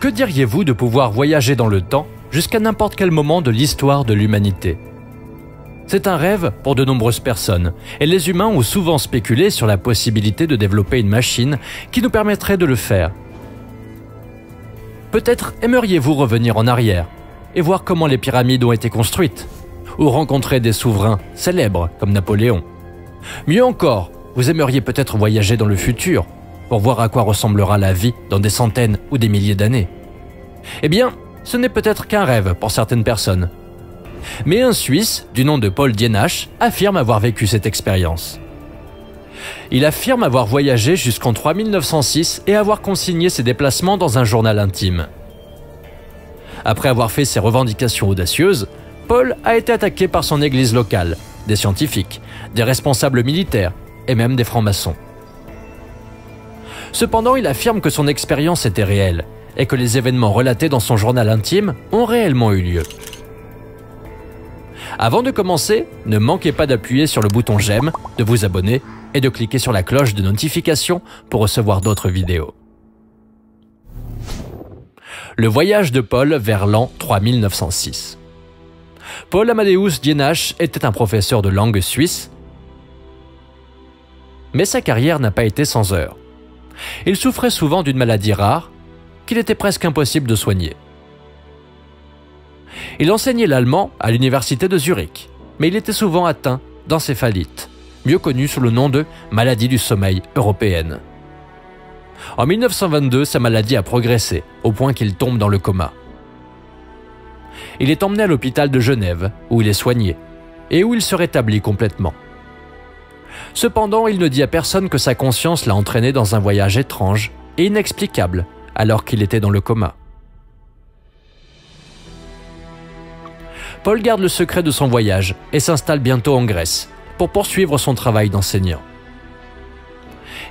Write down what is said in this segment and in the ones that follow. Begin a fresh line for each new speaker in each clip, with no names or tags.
Que diriez-vous de pouvoir voyager dans le temps jusqu'à n'importe quel moment de l'histoire de l'humanité? C'est un rêve pour de nombreuses personnes, et les humains ont souvent spéculé sur la possibilité de développer une machine qui nous permettrait de le faire. Peut-être aimeriez-vous revenir en arrière et voir comment les pyramides ont été construites, ou rencontrer des souverains célèbres comme Napoléon. Mieux encore, vous aimeriez peut-être voyager dans le futur pour voir à quoi ressemblera la vie dans des centaines ou des milliers d'années. Eh bien, ce n'est peut-être qu'un rêve pour certaines personnes. Mais un Suisse, du nom de Paul Dienach, affirme avoir vécu cette expérience. Il affirme avoir voyagé jusqu'en 3906 et avoir consigné ses déplacements dans un journal intime. Après avoir fait ses revendications audacieuses, Paul a été attaqué par son église locale, des scientifiques, des responsables militaires et même des francs-maçons. Cependant, il affirme que son expérience était réelle et que les événements relatés dans son journal intime ont réellement eu lieu. Avant de commencer, ne manquez pas d'appuyer sur le bouton j'aime, de vous abonner et de cliquer sur la cloche de notification pour recevoir d'autres vidéos. Le voyage de Paul vers l'an 3906. Paul Amadeus Dienach était un professeur de langue suisse, mais sa carrière n'a pas été sans heurts. Il souffrait souvent d'une maladie rare qu'il était presque impossible de soigner. Il enseignait l'allemand à l'université de Zurich, mais il était souvent atteint d'encéphalite, mieux connue sous le nom de maladie du sommeil européenne. En 1922, sa maladie a progressé, au point qu'il tombe dans le coma. Il est emmené à l'hôpital de Genève, où il est soigné, et où il se rétablit complètement. Cependant, il ne dit à personne que sa conscience l'a entraîné dans un voyage étrange et inexplicable, alors qu'il était dans le coma. Paul garde le secret de son voyage et s'installe bientôt en Grèce pour poursuivre son travail d'enseignant.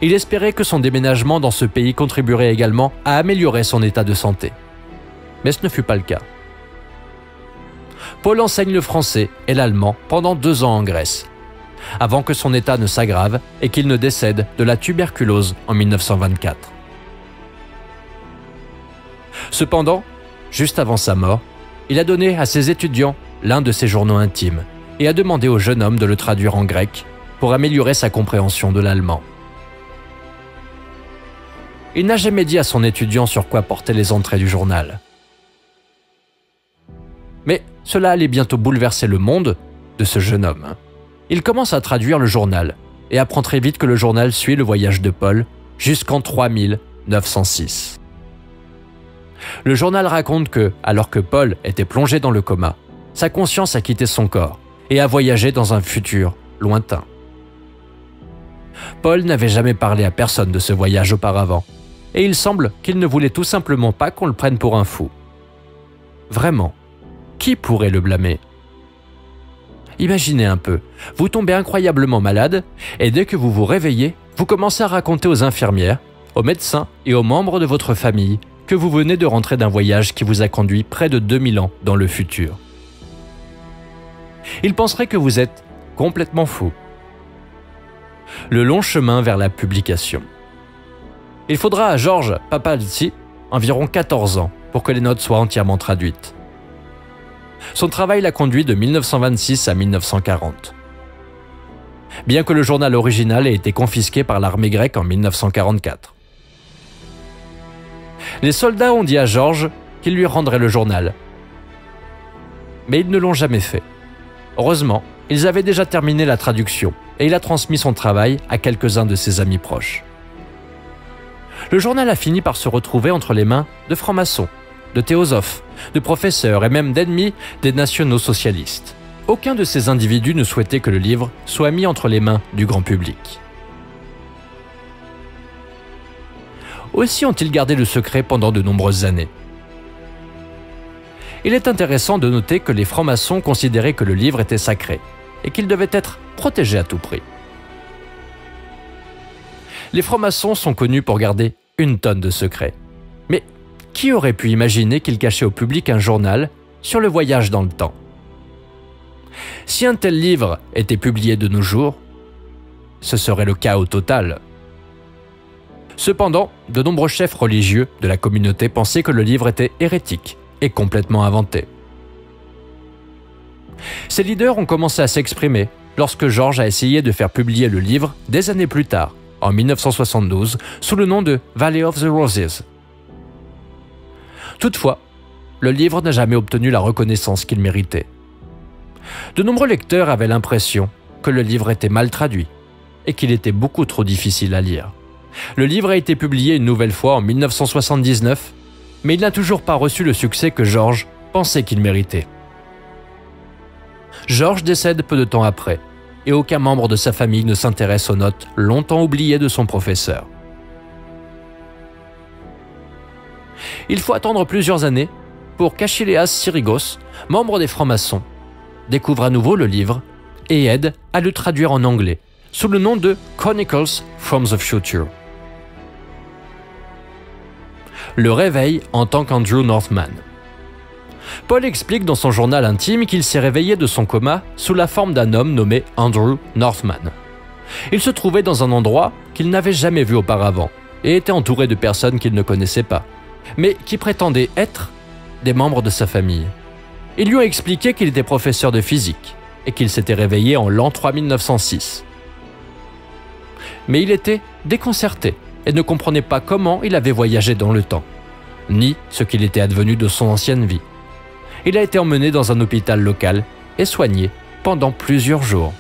Il espérait que son déménagement dans ce pays contribuerait également à améliorer son état de santé. Mais ce ne fut pas le cas. Paul enseigne le français et l'allemand pendant 2 ans en Grèce, avant que son état ne s'aggrave et qu'il ne décède de la tuberculose en 1924. Cependant, juste avant sa mort, il a donné à ses étudiants l'un de ses journaux intimes et a demandé au jeune homme de le traduire en grec pour améliorer sa compréhension de l'allemand. Il n'a jamais dit à son étudiant sur quoi portaient les entrées du journal. Mais cela allait bientôt bouleverser le monde de ce jeune homme. Il commence à traduire le journal et apprend très vite que le journal suit le voyage de Paul jusqu'en 3906. Le journal raconte que, alors que Paul était plongé dans le coma, sa conscience a quitté son corps et a voyagé dans un futur lointain. Paul n'avait jamais parlé à personne de ce voyage auparavant, et il semble qu'il ne voulait tout simplement pas qu'on le prenne pour un fou. Vraiment, qui pourrait le blâmer? Imaginez un peu, vous tombez incroyablement malade, et dès que vous vous réveillez, vous commencez à raconter aux infirmières, aux médecins et aux membres de votre famille que vous venez de rentrer d'un voyage qui vous a conduit près de 2000 ans dans le futur. Ils penseraient que vous êtes complètement fou. Le long chemin vers la publication. Il faudra à Georges Papalzi environ 14 ans pour que les notes soient entièrement traduites. Son travail l'a conduit de 1926 à 1940. Bien que le journal original ait été confisqué par l'armée grecque en 1944. Les soldats ont dit à Georges qu'ils lui rendraient le journal. Mais ils ne l'ont jamais fait. Heureusement, ils avaient déjà terminé la traduction et il a transmis son travail à quelques-uns de ses amis proches. Le journal a fini par se retrouver entre les mains de francs-maçons, de théosophes, de professeurs et même d'ennemis des nationaux socialistes. Aucun de ces individus ne souhaitait que le livre soit mis entre les mains du grand public. Aussi ont-ils gardé le secret pendant de nombreuses années. Il est intéressant de noter que les francs-maçons considéraient que le livre était sacré et qu'il devait être protégé à tout prix. Les francs-maçons sont connus pour garder une tonne de secrets. Mais qui aurait pu imaginer qu'ils cachaient au public un journal sur le voyage dans le temps? Si un tel livre était publié de nos jours, ce serait le chaos total. Cependant, de nombreux chefs religieux de la communauté pensaient que le livre était hérétique et complètement inventé. Ces leaders ont commencé à s'exprimer lorsque George a essayé de faire publier le livre des années plus tard, en 1972, sous le nom de Valley of the Roses. Toutefois, le livre n'a jamais obtenu la reconnaissance qu'il méritait. De nombreux lecteurs avaient l'impression que le livre était mal traduit et qu'il était beaucoup trop difficile à lire. Le livre a été publié une nouvelle fois en 1979, mais il n'a toujours pas reçu le succès que George pensait qu'il méritait. George décède peu de temps après, et aucun membre de sa famille ne s'intéresse aux notes longtemps oubliées de son professeur. Il faut attendre plusieurs années pour qu'Achilleas Syrigos, membre des francs-maçons, découvre à nouveau le livre et aide à le traduire en anglais, sous le nom de Chronicles from the Future. Le réveil en tant qu'Andrew Northman. Paul explique dans son journal intime qu'il s'est réveillé de son coma sous la forme d'un homme nommé Andrew Northman. Il se trouvait dans un endroit qu'il n'avait jamais vu auparavant et était entouré de personnes qu'il ne connaissait pas, mais qui prétendaient être des membres de sa famille. Ils lui ont expliqué qu'il était professeur de physique et qu'il s'était réveillé en l'an 3906. Mais il était déconcerté et ne comprenait pas comment il avait voyagé dans le temps, ni ce qu'il était advenu de son ancienne vie. Il a été emmené dans un hôpital local et soigné pendant plusieurs jours.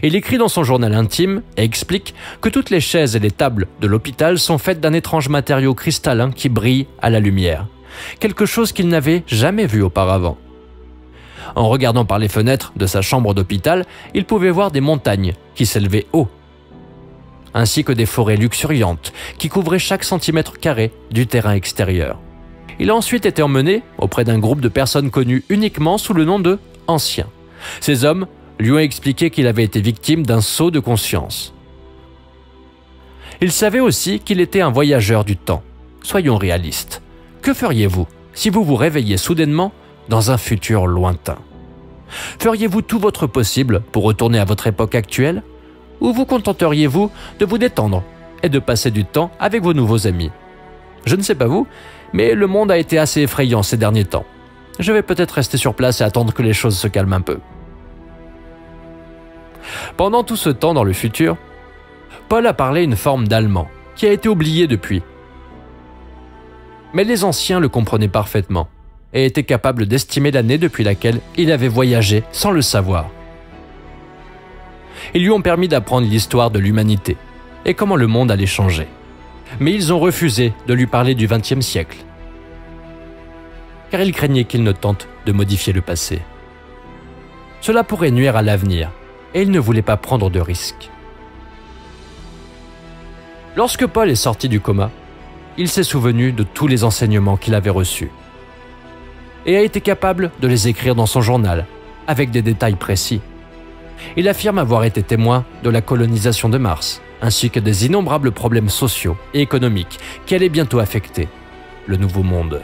Il écrit dans son journal intime et explique que toutes les chaises et les tables de l'hôpital sont faites d'un étrange matériau cristallin qui brille à la lumière, quelque chose qu'il n'avait jamais vu auparavant. En regardant par les fenêtres de sa chambre d'hôpital, il pouvait voir des montagnes qui s'élevaient haut, ainsi que des forêts luxuriantes qui couvraient chaque centimètre carré du terrain extérieur. Il a ensuite été emmené auprès d'un groupe de personnes connues uniquement sous le nom de « Anciens ». Ces hommes lui ont expliqué qu'il avait été victime d'un saut de conscience. Il savait aussi qu'il était un voyageur du temps. Soyons réalistes. Que feriez-vous si vous vous réveilliez soudainement dans un futur lointain? Feriez-vous tout votre possible pour retourner à votre époque actuelle? Ou vous contenteriez-vous de vous détendre et de passer du temps avec vos nouveaux amis? Je ne sais pas vous, mais le monde a été assez effrayant ces derniers temps. Je vais peut-être rester sur place et attendre que les choses se calment un peu. Pendant tout ce temps dans le futur, Paul a parlé une forme d'allemand qui a été oubliée depuis. Mais les anciens le comprenaient parfaitement et étaient capables d'estimer l'année depuis laquelle il avait voyagé sans le savoir. Ils lui ont permis d'apprendre l'histoire de l'humanité et comment le monde allait changer. Mais ils ont refusé de lui parler du XXe siècle, car ils craignaient qu'il ne tente de modifier le passé. Cela pourrait nuire à l'avenir, et ils ne voulaient pas prendre de risques. Lorsque Paul est sorti du coma, il s'est souvenu de tous les enseignements qu'il avait reçus, et a été capable de les écrire dans son journal, avec des détails précis. Il affirme avoir été témoin de la colonisation de Mars, ainsi que des innombrables problèmes sociaux et économiques qui allaient bientôt affecter le Nouveau Monde.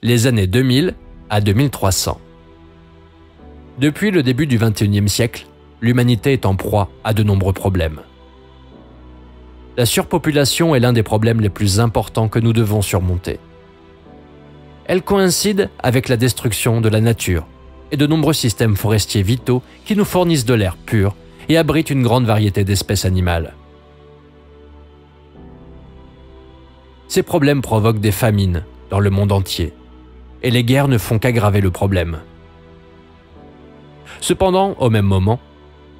Les années 2000 à 2300. Depuis le début du XXIe siècle, l'humanité est en proie à de nombreux problèmes. La surpopulation est l'un des problèmes les plus importants que nous devons surmonter. Elle coïncide avec la destruction de la nature et de nombreux systèmes forestiers vitaux qui nous fournissent de l'air pur et abritent une grande variété d'espèces animales. Ces problèmes provoquent des famines dans le monde entier, et les guerres ne font qu'aggraver le problème. Cependant, au même moment,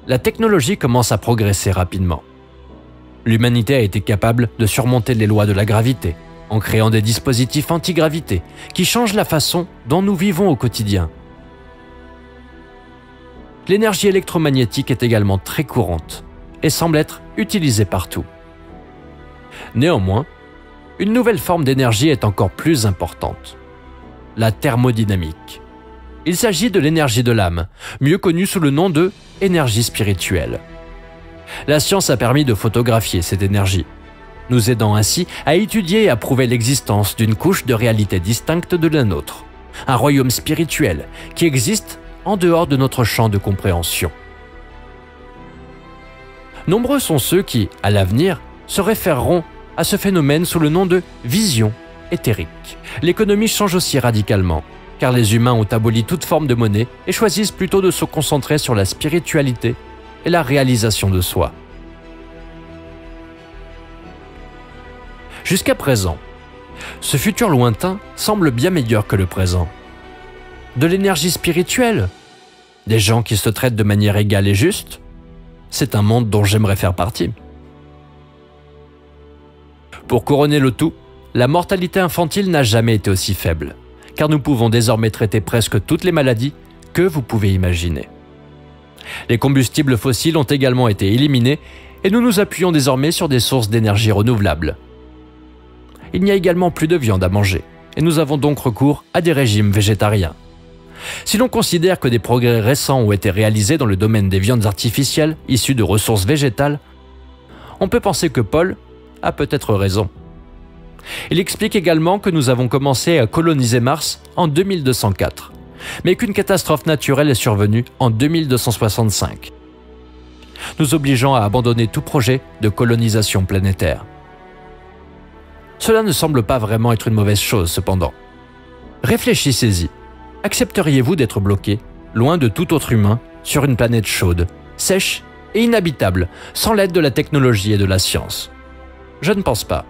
la technologie commence à progresser rapidement. L'humanité a été capable de surmonter les lois de la gravité, en créant des dispositifs anti-gravité qui changent la façon dont nous vivons au quotidien. L'énergie électromagnétique est également très courante et semble être utilisée partout. Néanmoins, une nouvelle forme d'énergie est encore plus importante, la thermodynamique. Il s'agit de l'énergie de l'âme, mieux connue sous le nom de énergie spirituelle. La science a permis de photographier cette énergie, nous aidant ainsi à étudier et à prouver l'existence d'une couche de réalité distincte de la nôtre, un royaume spirituel qui existe en dehors de notre champ de compréhension. Nombreux sont ceux qui, à l'avenir, se référeront à ce phénomène sous le nom de vision éthérique. L'économie change aussi radicalement, car les humains ont aboli toute forme de monnaie et choisissent plutôt de se concentrer sur la spiritualité et la réalisation de soi. Jusqu'à présent, ce futur lointain semble bien meilleur que le présent. De l'énergie spirituelle, des gens qui se traitent de manière égale et juste, c'est un monde dont j'aimerais faire partie. Pour couronner le tout, la mortalité infantile n'a jamais été aussi faible, car nous pouvons désormais traiter presque toutes les maladies que vous pouvez imaginer. Les combustibles fossiles ont également été éliminés et nous nous appuyons désormais sur des sources d'énergie renouvelables. Il n'y a également plus de viande à manger et nous avons donc recours à des régimes végétariens. Si l'on considère que des progrès récents ont été réalisés dans le domaine des viandes artificielles issues de ressources végétales, on peut penser que Paul a peut-être raison. Il explique également que nous avons commencé à coloniser Mars en 2204, mais qu'une catastrophe naturelle est survenue en 2265, nous obligeant à abandonner tout projet de colonisation planétaire. Cela ne semble pas vraiment être une mauvaise chose cependant. Réfléchissez-y. Accepteriez-vous d'être bloqué, loin de tout autre humain, sur une planète chaude, sèche et inhabitable, sans l'aide de la technologie et de la science? Je ne pense pas.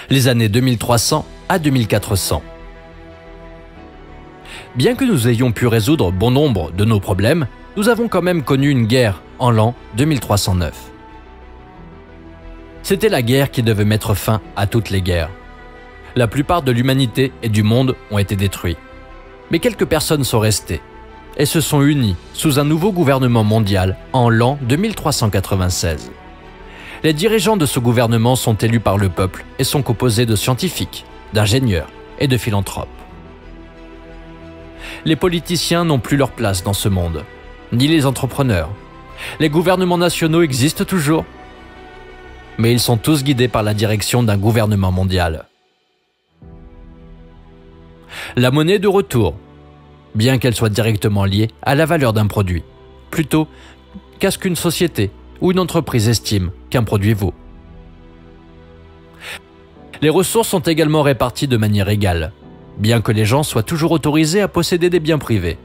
Les années 2300 à 2400. Bien que nous ayons pu résoudre bon nombre de nos problèmes, nous avons quand même connu une guerre en l'an 2309. C'était la guerre qui devait mettre fin à toutes les guerres. La plupart de l'humanité et du monde ont été détruits. Mais quelques personnes sont restées et se sont unies sous un nouveau gouvernement mondial en l'an 2396. Les dirigeants de ce gouvernement sont élus par le peuple et sont composés de scientifiques, d'ingénieurs et de philanthropes. Les politiciens n'ont plus leur place dans ce monde, ni les entrepreneurs. Les gouvernements nationaux existent toujours, mais ils sont tous guidés par la direction d'un gouvernement mondial. La monnaie de retour, bien qu'elle soit directement liée à la valeur d'un produit, plutôt qu'à ce qu'une société ou une entreprise estime qu'un produit vaut. Les ressources sont également réparties de manière égale, bien que les gens soient toujours autorisés à posséder des biens privés.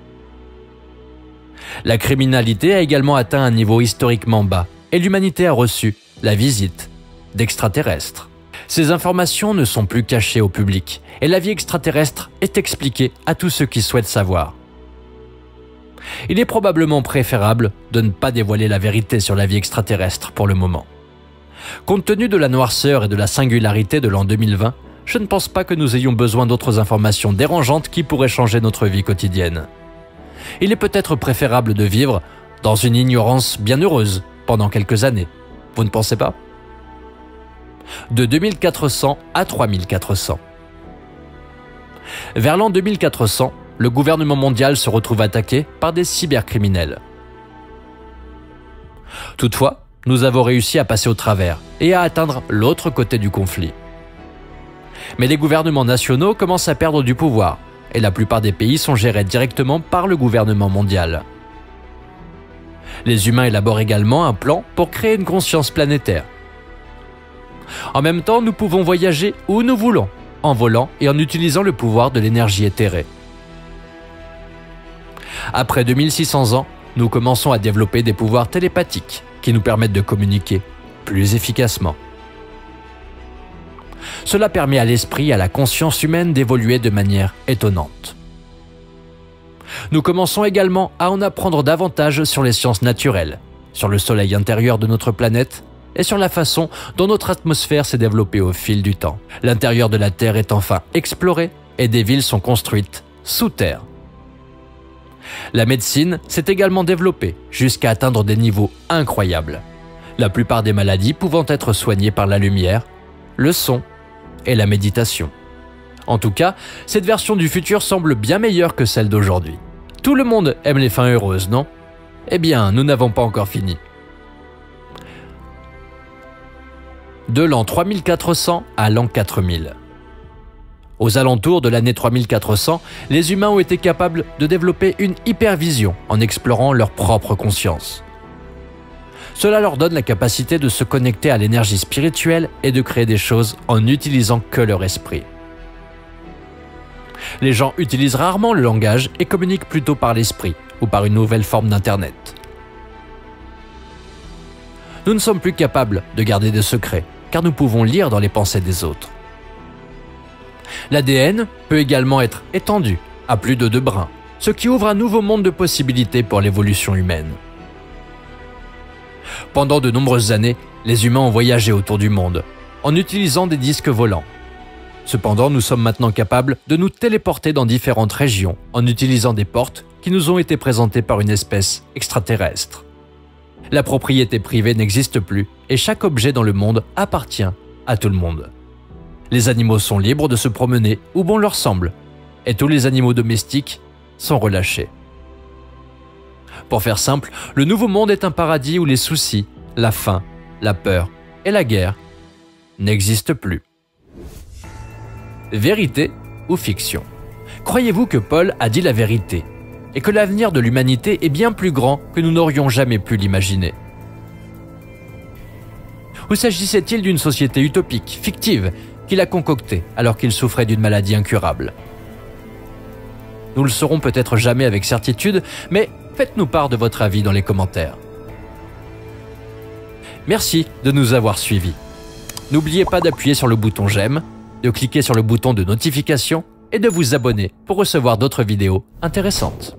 La criminalité a également atteint un niveau historiquement bas et l'humanité a reçu la visite d'extraterrestres. Ces informations ne sont plus cachées au public et la vie extraterrestre est expliquée à tous ceux qui souhaitent savoir. Il est probablement préférable de ne pas dévoiler la vérité sur la vie extraterrestre pour le moment. Compte tenu de la noirceur et de la singularité de l'an 2020, je ne pense pas que nous ayons besoin d'autres informations dérangeantes qui pourraient changer notre vie quotidienne. Il est peut-être préférable de vivre dans une ignorance bienheureuse pendant quelques années. Vous ne pensez pas ? De 2400 à 3400. Vers l'an 2400, le gouvernement mondial se retrouve attaqué par des cybercriminels. Toutefois, nous avons réussi à passer au travers et à atteindre l'autre côté du conflit. Mais les gouvernements nationaux commencent à perdre du pouvoir et la plupart des pays sont gérés directement par le gouvernement mondial. Les humains élaborent également un plan pour créer une conscience planétaire. En même temps, nous pouvons voyager où nous voulons, en volant et en utilisant le pouvoir de l'énergie éthérée. Après 2600 ans, nous commençons à développer des pouvoirs télépathiques qui nous permettent de communiquer plus efficacement. Cela permet à l'esprit et à la conscience humaine d'évoluer de manière étonnante. Nous commençons également à en apprendre davantage sur les sciences naturelles, sur le soleil intérieur de notre planète et sur la façon dont notre atmosphère s'est développée au fil du temps. L'intérieur de la Terre est enfin exploré et des villes sont construites sous terre. La médecine s'est également développée jusqu'à atteindre des niveaux incroyables, la plupart des maladies pouvant être soignées par la lumière, le son et la méditation. En tout cas, cette version du futur semble bien meilleure que celle d'aujourd'hui. Tout le monde aime les fins heureuses, non? Eh bien, nous n'avons pas encore fini. De l'an 3400 à l'an 4000. Aux alentours de l'année 3400, les humains ont été capables de développer une hypervision en explorant leur propre conscience. Cela leur donne la capacité de se connecter à l'énergie spirituelle et de créer des choses en n'utilisant que leur esprit. Les gens utilisent rarement le langage et communiquent plutôt par l'esprit ou par une nouvelle forme d'Internet. Nous ne sommes plus capables de garder des secrets, car nous pouvons lire dans les pensées des autres. L'ADN peut également être étendu à plus de 2 brins, ce qui ouvre un nouveau monde de possibilités pour l'évolution humaine. Pendant de nombreuses années, les humains ont voyagé autour du monde, en utilisant des disques volants. Cependant, nous sommes maintenant capables de nous téléporter dans différentes régions, en utilisant des portes qui nous ont été présentées par une espèce extraterrestre. La propriété privée n'existe plus, et chaque objet dans le monde appartient à tout le monde. Les animaux sont libres de se promener où bon leur semble, et tous les animaux domestiques sont relâchés. Pour faire simple, le nouveau monde est un paradis où les soucis, la faim, la peur et la guerre n'existent plus. Vérité ou fiction? Croyez-vous que Paul a dit la vérité et que l'avenir de l'humanité est bien plus grand que nous n'aurions jamais pu l'imaginer? Ou s'agissait-il d'une société utopique, fictive, qu'il a concoctée alors qu'il souffrait d'une maladie incurable? Nous le saurons peut-être jamais avec certitude, mais faites-nous part de votre avis dans les commentaires. Merci de nous avoir suivis. N'oubliez pas d'appuyer sur le bouton j'aime, de cliquer sur le bouton de notification et de vous abonner pour recevoir d'autres vidéos intéressantes.